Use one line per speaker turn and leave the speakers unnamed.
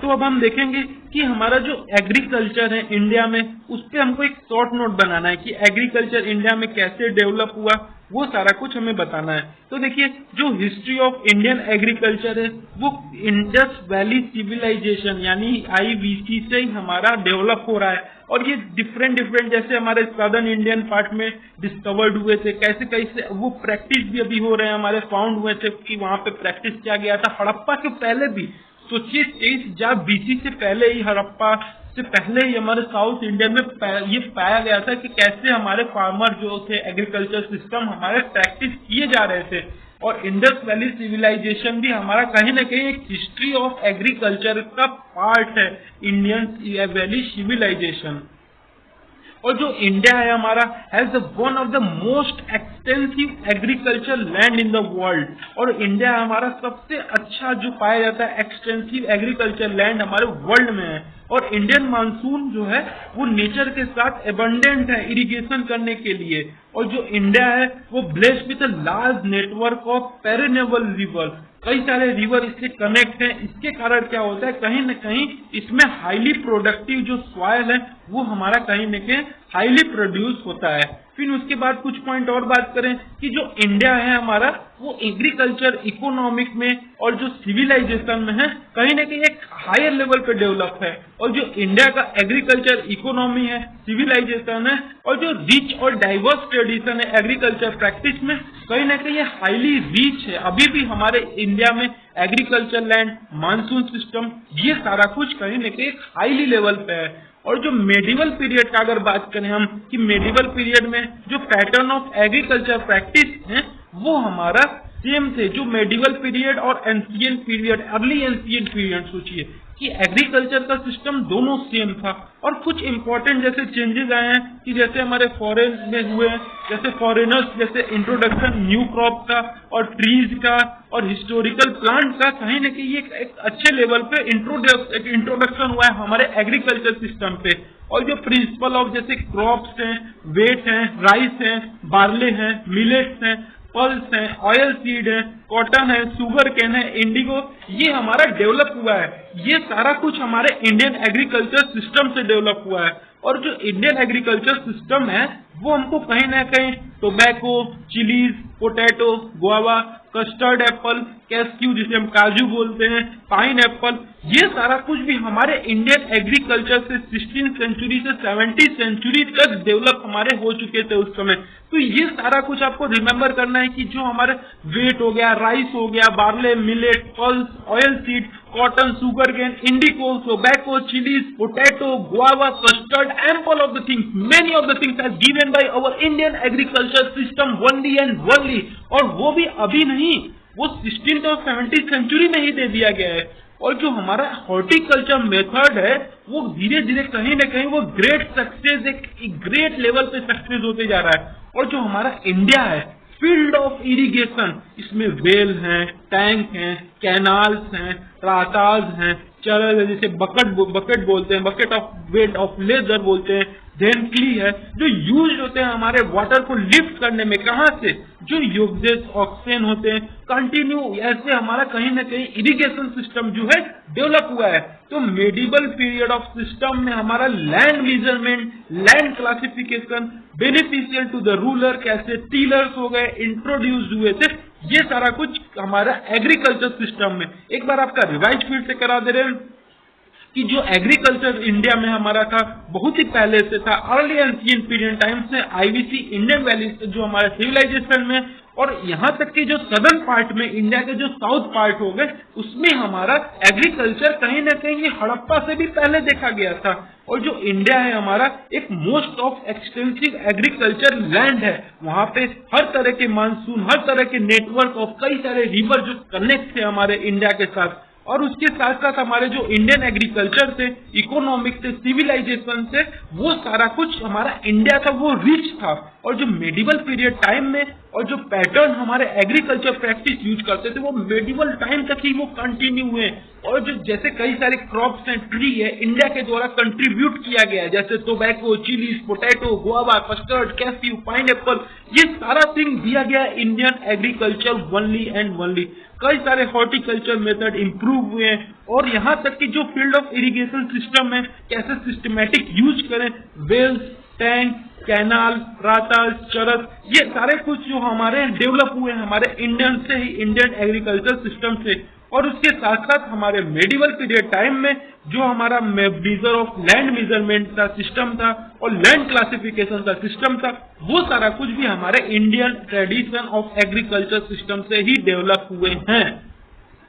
तो अब हम देखेंगे कि हमारा जो एग्रीकल्चर है इंडिया में, उस पे हमको एक शॉर्ट नोट बनाना है कि एग्रीकल्चर इंडिया में कैसे डेवलप हुआ, वो सारा कुछ हमें बताना है। तो देखिए, जो हिस्ट्री ऑफ इंडियन एग्रीकल्चर है वो इंडस वैली सिविलाइजेशन यानी IVC से ही हमारा डेवलप हो रहा है। और ये डिफरेंट जैसे हमारे सदर्न इंडियन पार्ट में डिस्कवर्ड हुए थे, कैसे कैसे वो प्रैक्टिस भी अभी हो रहे हैं, हमारे फाउंड हुए थे कि वहां पे प्रैक्टिस किया गया था। हड़प्पा के पहले भी सोचिए 23,000 BC से पहले ही, हड़प्पा से पहले ही हमारे साउथ इंडिया में ये पाया गया था कि कैसे हमारे फार्मर जो थे, एग्रीकल्चर सिस्टम हमारे प्रैक्टिस किए जा रहे थे। और इंडस वैली सिविलाइजेशन भी हमारा कहीं ना कहीं एक हिस्ट्री ऑफ एग्रीकल्चर का पार्ट है, इंडियन वैली सिविलाइजेशन। और जो इंडिया है हमारा has one of the most extensive agriculture land in the world. और इंडिया हमारा सबसे अच्छा जो पाया जाता है एक्सटेंसिव एग्रीकल्चर लैंड हमारे वर्ल्ड में है। और इंडियन मानसून जो है वो नेचर के साथ एबंडेंट है इरिगेशन करने के लिए। और जो इंडिया है वो blessed with a large network of perennial river, कई सारे रिवर इससे कनेक्ट हैं। इसके कारण क्या होता है, कहीं न कहीं इसमें हाईली प्रोडक्टिव जो सॉइल है वो हमारा कहीं न कहीं हाईली प्रोड्यूस होता है। फिर उसके बाद कुछ पॉइंट और बात करें कि जो इंडिया है हमारा वो एग्रीकल्चर इकोनॉमिक में और जो सिविलाइजेशन में है कहीं न कहीं एक हायर लेवल पे डेवलप है। और जो इंडिया का एग्रीकल्चर इकोनॉमी है, सिविलाइजेशन है और जो रिच और डाइवर्स ट्रेडिशन है एग्रीकल्चर प्रैक्टिस में, कहीं न कहीं हाईली रिच है। अभी भी हमारे इंडिया में एग्रीकल्चर लैंड, मानसून सिस्टम, ये सारा कुछ कहीं न कहीं हाईली लेवल पे है। और जो मेडिवल पीरियड का अगर बात करें हम कि मेडिवल पीरियड में जो पैटर्न ऑफ एग्रीकल्चर प्रैक्टिस है वो हमारा सेम थे। जो मेडिवल पीरियड और ancient period, early ancient period, सोचिए कि एग्रीकल्चर का सिस्टम दोनों सेम था। और कुछ इंपॉर्टेंट जैसे चेंजेस आए हैं कि जैसे हमारे फॉरेन में हुए, जैसे फॉरेनर्स, जैसे इंट्रोडक्शन न्यू क्रॉप का और ट्रीज का और हिस्टोरिकल प्लांट का, कहीं न कहीं एक अच्छे लेवल पे इंट्रोडक्शन हुआ है हमारे एग्रीकल्चर सिस्टम पे। और जो प्रिंसिपल ऑफ जैसे क्रॉप्स हैं, वेट हैं, राइस हैं, बार्ले हैं, मिलेट्स हैं, पल्स है, ऑयल सीड है, कॉटन है, शुगर केन है, इंडिगो, ये हमारा डेवलप हुआ है। ये सारा कुछ हमारे इंडियन एग्रीकल्चर सिस्टम से डेवलप हुआ है। और जो इंडियन एग्रीकल्चर सिस्टम है वो हमको कहीं ना कहीं tobacco, chillies, potato, guava, custard apple, cashew जिसे हम काजू बोलते हैं, पाइन एप्पल, ये सारा कुछ भी हमारे इंडियन एग्रीकल्चर से 16th सेंचुरी से 17th सेंचुरी तक डेवलप हमारे हो चुके थे उस समय। तो ये सारा कुछ आपको रिमेम्बर करना है कि जो हमारे वेट हो गया, राइस हो गया, barley, millet, pulse, oil seed, cotton, sugar cane, indigo, tobacco, chillies, potato, guava, custard, ample of the things, many of the things as given by our Indian agriculture system only and only। और वो भी अभी नहीं, वो 16th और 17th century में ही दे दिया गया है। और जो हमारा हॉर्टिकल्चर मेथड है वो धीरे धीरे कहीं ना कहीं वो ग्रेट सक्सेस, एक ग्रेट लेवल पे सक्सेस होते जा रहा है। और जो हमारा इंडिया है, फील्ड ऑफ इरिगेशन, इसमें वेल हैं, टैंक हैं, कैनाल्स हैं, राताज हैं, चरल है, जैसे बकेट बोलते हैं, bucket of weight of leather बोलते हैं, धेनकली है, जो यूज होते हैं हमारे वाटर को लिफ्ट करने में। कहाँ से? जो यूजेस ऑक्सीजन होते हैं, कंटिन्यू ऐसे हमारा कहीं ना कहीं इरिगेशन सिस्टम जो है डेवलप हुआ है। तो मेडिवल पीरियड ऑफ सिस्टम में हमारा land measurement, land classification, beneficial to the ruler, कैसे टीलर्स हो गए, इंट्रोड्यूस हुए थे, ये सारा कुछ हमारा एग्रीकल्चर सिस्टम में। एक बार आपका रिवाइज फिर से करा दे रहे हैं कि जो एग्रीकल्चर इंडिया में हमारा था बहुत ही पहले से था, अर्ली एंशिएंट पीरियड टाइम से IVC इंडियन वैली जो हमारे सिविलाइजेशन में, और यहाँ तक कि जो सदर्न पार्ट में इंडिया के जो साउथ पार्ट हो गए उसमें हमारा एग्रीकल्चर कहीं ना कहीं हड़प्पा से भी पहले देखा गया था। और जो इंडिया है हमारा एक most of extensive agriculture land है, वहां पे हर तरह के मानसून, हर तरह के नेटवर्क ऑफ कई सारे रिवर जो कनेक्ट थे हमारे इंडिया के साथ। और उसके साथ साथ हमारे जो इंडियन एग्रीकल्चर से, इकोनॉमिक से, सिविलाइजेशन से, वो सारा कुछ हमारा इंडिया था वो रिच था। और जो मेडिवल पीरियड टाइम में और जो पैटर्न हमारे एग्रीकल्चर प्रैक्टिस यूज करते थे वो मेडिवल टाइम तक ही वो कंटिन्यू हुए। और जो जैसे कई सारे क्रॉप्स एंड ट्री है इंडिया के द्वारा कंट्रीब्यूट किया गया है, जैसे tobacco, chillies, potato, guava, custard, cashew, pineapple, ये सारा थिंग दिया गया है Indian agriculture only and only. कई सारे हॉर्टिकल्चर मेथड इंप्रूव हुए हैं और यहाँ तक कि जो फील्ड ऑफ इरिगेशन सिस्टम है कैसे सिस्टमैटिक यूज करें, वेल्स, टैंक, कैनाल, राताल, चरस, ये सारे कुछ जो हमारे डेवलप हुए हमारे इंडियन से ही, इंडियन एग्रीकल्चर सिस्टम से। और उसके साथ साथ हमारे मेडिवल पीरियड टाइम में जो हमारा मेजर ऑफ लैंड मेजरमेंट का सिस्टम था और लैंड क्लासिफिकेशन का सिस्टम था, वो सारा कुछ भी हमारे Indian tradition of agriculture system से ही डेवलप हुए हैं।